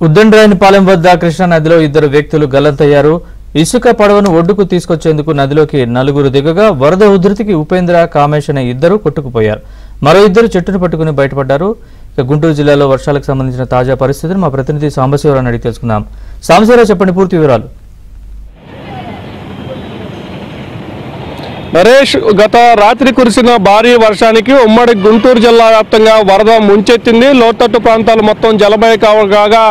ఉద్దండరాయనిపాలెం వద్ద కృష్ణా నదిలో ఇద్దరు వ్యక్తులు గల్లంతయ్యారు. ఇసుక పడవను ఒడ్డుకు తీసుకొచ్చేందుకు నదిలోకి నలుగురు దిగగా వరద ఉధృతికి ఉపేంద్ర, కామేష్ అనే ఇద్దరు కొట్టుకుపోయారు. మరో ఇద్దరు చెట్టును పట్టుకుని బయటపడ్డారు. గుంటూరు జిల్లాలో వర్షాలకు సంబంధించిన తాజా పరిస్థితిని మా ప్రతినిధి సాంబశివరావు అడిగి తెలుసుకుందాం. సాంబశివరావు, చెప్పండి పూర్తి వివరాలు. నరేష్, గత రాత్రి కురిసిన భారీ వర్షానికి ఉమ్మడి గుంటూరు జిల్లా వ్యాప్తంగా వరద ముంచెత్తింది. లోతట్టు ప్రాంతాలు మొత్తం జలమయ కాగా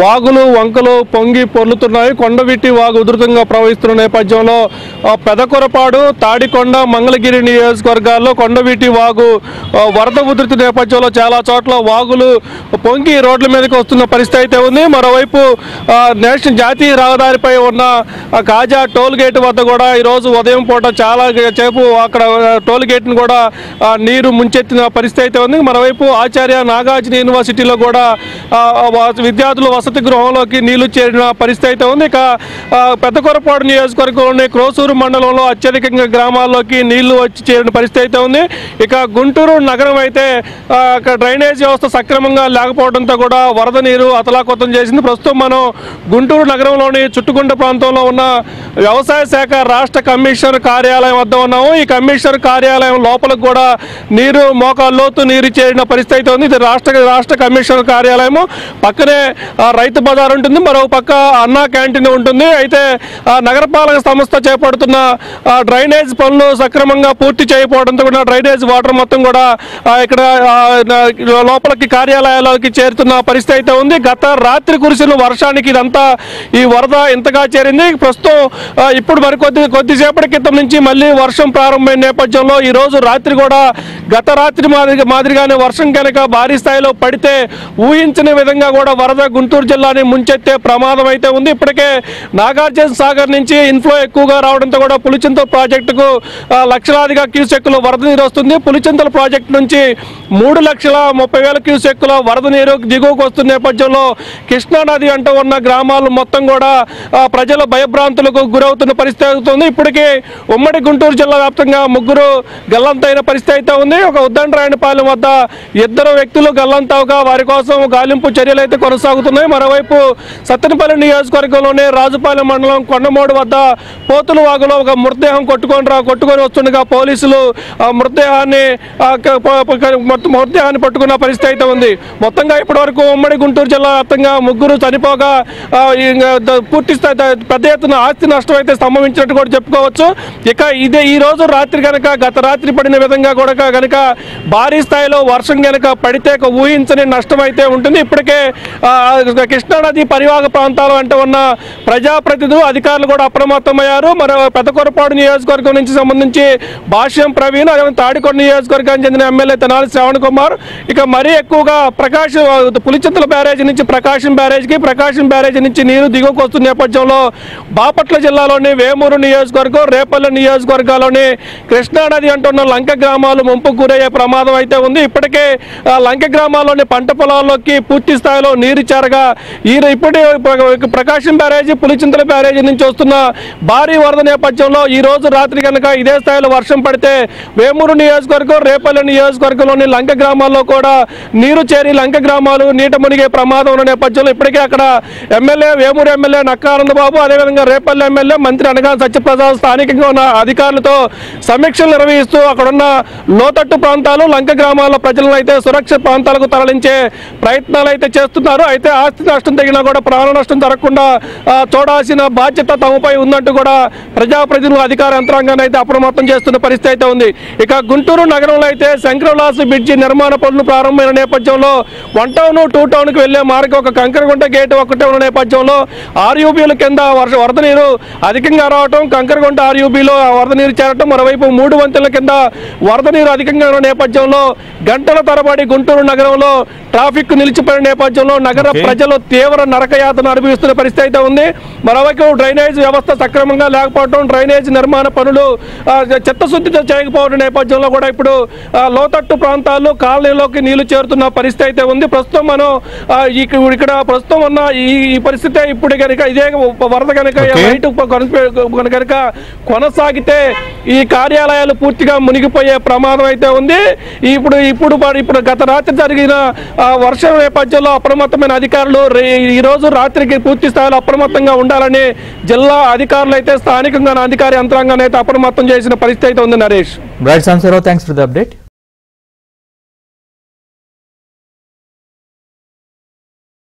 వాగులు వంకలు పొంగి పొర్లుతున్నాయి. కొండవీటి వాగు ఉధృతంగా ప్రవహిస్తున్న నేపథ్యంలో పెదకొరపాడు, తాడికొండ, మంగళగిరి నియోజకవర్గాల్లో కొండవీటి వాగు వరద ఉధృతి నేపథ్యంలో చాలా చోట్ల వాగులు పొంగి రోడ్ల మీదకి వస్తున్న పరిస్థితి అయితే ఉంది. మరోవైపు నేషనల్ జాతీయ రహదారిపై ఉన్న కాజా టోల్ గేట్ వద్ద కూడా ఈరోజు ఉదయం పూట చాలా సేపు అక్కడ టోల్ గేట్ను కూడా నీరు ముంచెత్తిన పరిస్థితి అయితే ఉంది. మరోవైపు ఆచార్య నాగార్జున యూనివర్సిటీలో కూడా విద్యార్థులు వసతి గృహంలోకి నీళ్లు చేరిన పరిస్థితి అయితే ఉంది. ఇక పెద్దకొరపాడు నియోజకవర్గంలోని క్రోసూరు మండలంలో అత్యధికంగా గ్రామాల్లోకి నీళ్లు వచ్చి చేరిన పరిస్థితి అయితే ఉంది. ఇక గుంటూరు నగరం అయితే డ్రైనేజ్ వ్యవస్థ సక్రమంగా లేకపోవడంతో కూడా వరద నీరు అతలాకుతం చేసింది. ప్రస్తుతం మనం గుంటూరు నగరంలోని చుట్టుగుంట ప్రాంతంలో ఉన్న వ్యవసాయ శాఖ రాష్ట్ర కమిషనర్ కార్యాలయం వద్ద ఉన్నాము. ఈ కమిషనర్ కార్యాలయం లోపలికి కూడా నీరు మోకాల్లోతు నీరు చేరిన పరిస్థితి అయితే ఉంది. ఇది రాష్ట్ర కమిషనర్ కార్యాలయము. పక్కనే రైతు బజార్ ఉంటుంది, మరో పక్క అన్నా క్యాంటీన్ ఉంటుంది. అయితే నగరపాలక సంస్థ చేపడుతున్న డ్రైనేజ్ పనులు సక్రమంగా పూర్తి చేయకపోవడంతో కూడా డ్రైనేజ్ వాటర్ మొత్తం కూడా ఇక్కడ లోపలికి కార్యాలయాల్లోకి చేరుతున్న పరిస్థితి అయితే ఉంది. గత రాత్రి కురిసిన వర్షానికి ఇదంతా ఈ వరద ఇంతగా చేరింది. ప్రస్తుతం ఇప్పుడు మరి కొద్దిసేపటి క్రితం నుంచి మళ్ళీ వర్షం ప్రారంభమైన నేపథ్యంలో ఈ రోజు రాత్రి కూడా గత రాత్రి మాదిరిగానే వర్షం కనుక భారీ స్థాయిలో పడితే ఊహించని విధంగా కూడా వరద గుంటూరు జిల్లాని ముంచెత్తే ప్రమాదం అయితే ఉంది. ఇప్పటికే నాగార్జున సాగర్ నుంచి ఇన్ఫ్లో ఎక్కువగా రావడంతో కూడా పులిచింతల ప్రాజెక్టుకు లక్షలాదిగా క్యూసెక్కుల వరద నీరు వస్తుంది. పులిచింతల ప్రాజెక్టు నుంచి 3,30,000 క్యూసెక్కుల వరద నీరు దిగువకు వస్తున్న నేపథ్యంలో కృష్ణా నది అంటూ ఉన్న గ్రామాలు మొత్తం కూడా ప్రజల భయభ్రాంతులకు గురవుతున్న పరిస్థితి అవుతుంది. ఇప్పటికీ ఉమ్మడి గుంటూరు జిల్లా వ్యాప్తంగా ముగ్గురు గల్లంతైన పరిస్థితి అయితే ఉంది. ఒక ఉద్దండరాయనిపాలెం వద్ద ఇద్దరు వ్యక్తులు గల్లంతవగా వారి కోసం గాలింపు చర్యలు అయితే కొనసాగుతున్నాయి. మరోవైపు సత్తెనపల్లి నియోజకవర్గంలోనే రాజుపాలెం మండలం కొండమోడు వద్ద పోతుల వాగులో ఒక మృతదేహం కొట్టుకొని వస్తుండగా పోలీసులు మృతదేహాన్ని పట్టుకున్న పరిస్థితి అయితే ఉంది. మొత్తంగా ఇప్పటి వరకు ఉమ్మడి గుంటూరు జిల్లా వ్యాప్తంగా ముగ్గురు చనిపోగా పూర్తి స్థాయి పెద్ద ఎత్తున ఆస్తి నష్టం అయితే సంభవించినట్టు కూడా చెప్పుకోవచ్చు. ఇక ఇదే ఈ రోజు రాత్రి కనుక గత రాత్రి పడిన విధంగా కూడా కనుక భారీ స్థాయిలో వర్షం కనుక పడితే ఊహించని నష్టం అయితే ఉంటుంది. ఇప్పటికే కృష్ణానది పరివాహక ప్రాంతాలు అంటే ఉన్న ప్రజాప్రతినిధులు అధికారులు కూడా అప్రమత్తమయ్యారు. మరి పెదకొరపాడు నియోజకవర్గం నుంచి సంబంధించి భాష్యం ప్రవీణ్, అదే తాడికొండ నియోజకవర్గానికి చెందిన ఎమ్మెల్యే తెనాలి శ్రావణ్ కుమార్, ఇక మరీ ఎక్కువగా పులిచింతల బ్యారేజ్ నుంచి ప్రకాశం బ్యారేజ్ నుంచి నీరు దిగువకు వస్తున్న నేపథ్యంలో బాపట్ల జిల్లాలోని వేమూరు నియోజకవర్గం, రేపల్లె నియోజకవర్గాల్లోని కృష్ణానది అంటున్న లంక గ్రామాలు ముంపు గురయ్యే ప్రమాదం అయితే ఉంది. ఇప్పటికే లంక గ్రామాల్లోని పంట పొలాల్లోకి పూర్తి స్థాయిలో నీరు చేరగా ఇప్పుడే ప్రకాశం బ్యారేజీ, పులిచింతల బ్యారేజీ నుంచి వస్తున్న భారీ వరద నేపథ్యంలో ఈ రోజు రాత్రి కనుక ఇదే స్థాయిలో వర్షం పడితే వేమూరు నియోజకవర్గం, రేపల్లె నియోజకవర్గంలోని లంక గ్రామాల్లో కూడా నీరు చేరి లంక గ్రామాలు నీట మునిగే ప్రమాదం ఉన్న నేపథ్యంలో ఇప్పటికే అక్కడ వేమూరు ఎమ్మెల్యే నక్కా ఆనందబాబు, అదేవిధంగా రేపల్లె ఎమ్మెల్యే మంత్రి అనగాని సత్యప్రసాద్ స్థానికంగా ఉన్న అధికారులతో సమీక్షలు నిర్వహిస్తూ అక్కడున్న లోతట్టు ప్రాంతాలు, లంక గ్రామాల ప్రజలను అయితే సురక్షిత ప్రాంతాలకు తరలించే ప్రయత్నాలు అయితే చేస్తున్నారు. అయితే ఆస్తి నష్టం తగినా కూడా ప్రాణ నష్టం జరగకుండా చూడాల్సిన బాధ్యత తమపై ఉందంటూ కూడా ప్రజాప్రతినిధులు అధికార యంత్రాంగాన్ని అయితే అప్రమత్తం చేస్తున్న పరిస్థితి అయితే ఉంది. ఇక గుంటూరు నగరంలో అయితే శంకరవిలాస్ బ్రిడ్జి నిర్మాణ పనులు ప్రారంభమైన నేపథ్యంలో 1 టౌన్ 2 టౌన్కి వెళ్లే మార్గం ఒక కంకరగుంట గేట్ ఒకటే ఉన్న నేపథ్యంలో ఆర్యూబీల కింద వరద నీరు అధికంగా రావటం, కంకరగుంట ఆర్యూబీలో వరద నీరు చేరటం, మరోవైపు 3 వంతెనల కింద వరద నీరు అధికంగా ఉన్న నేపథ్యంలో గంటల తరబడి గుంటూరు నగరంలో ట్రాఫిక్ నిలిచిపోయిన నేపథ్యంలో నగర ప్రజలు తీవ్ర నరకయాతన అనుభవిస్తున్న పరిస్థితి అయితే ఉంది. మరోవైపు డ్రైనేజ్ వ్యవస్థ సక్రమంగా లేకపోవడం, డ్రైనేజ్ నిర్మాణ పనులు చిత్తశుద్ధి చేయకపోవడం నేపథ్యంలో కూడా ఇప్పుడు లోతట్టు ప్రాంతాల్లో కాలనీలోకి నీళ్లు చేరుతున్న పరిస్థితి అయితే ఉంది. ప్రస్తుతం మనం ఇక్కడ ప్రస్తుతం ఉన్న ఈ పరిస్థితి ఇప్పుడు కనుక ఇదే వరద కనుక కనుక కొనసాగితే ఈ కార్యాలయాలు పూర్తిగా మునిగిపోయే ప్రమాదం అయితే ఉంది. ఇప్పుడు గత రాత్రి జరిగిన వర్షం నేపథ్యంలో అప్రమత్తమైన అధికారులు ఈ రోజు రాత్రికి పూర్తి స్థాయిలో అప్రమత్తంగా ఉండాలని జిల్లా అధికారులు అయితే స్థానికంగా అధికార యంత్రాంగాన్ని అయితే అప్రమత్తం చేసిన పరిస్థితి అయితే ఉంది. Naresh, right Sambasivarao, thanks for the update.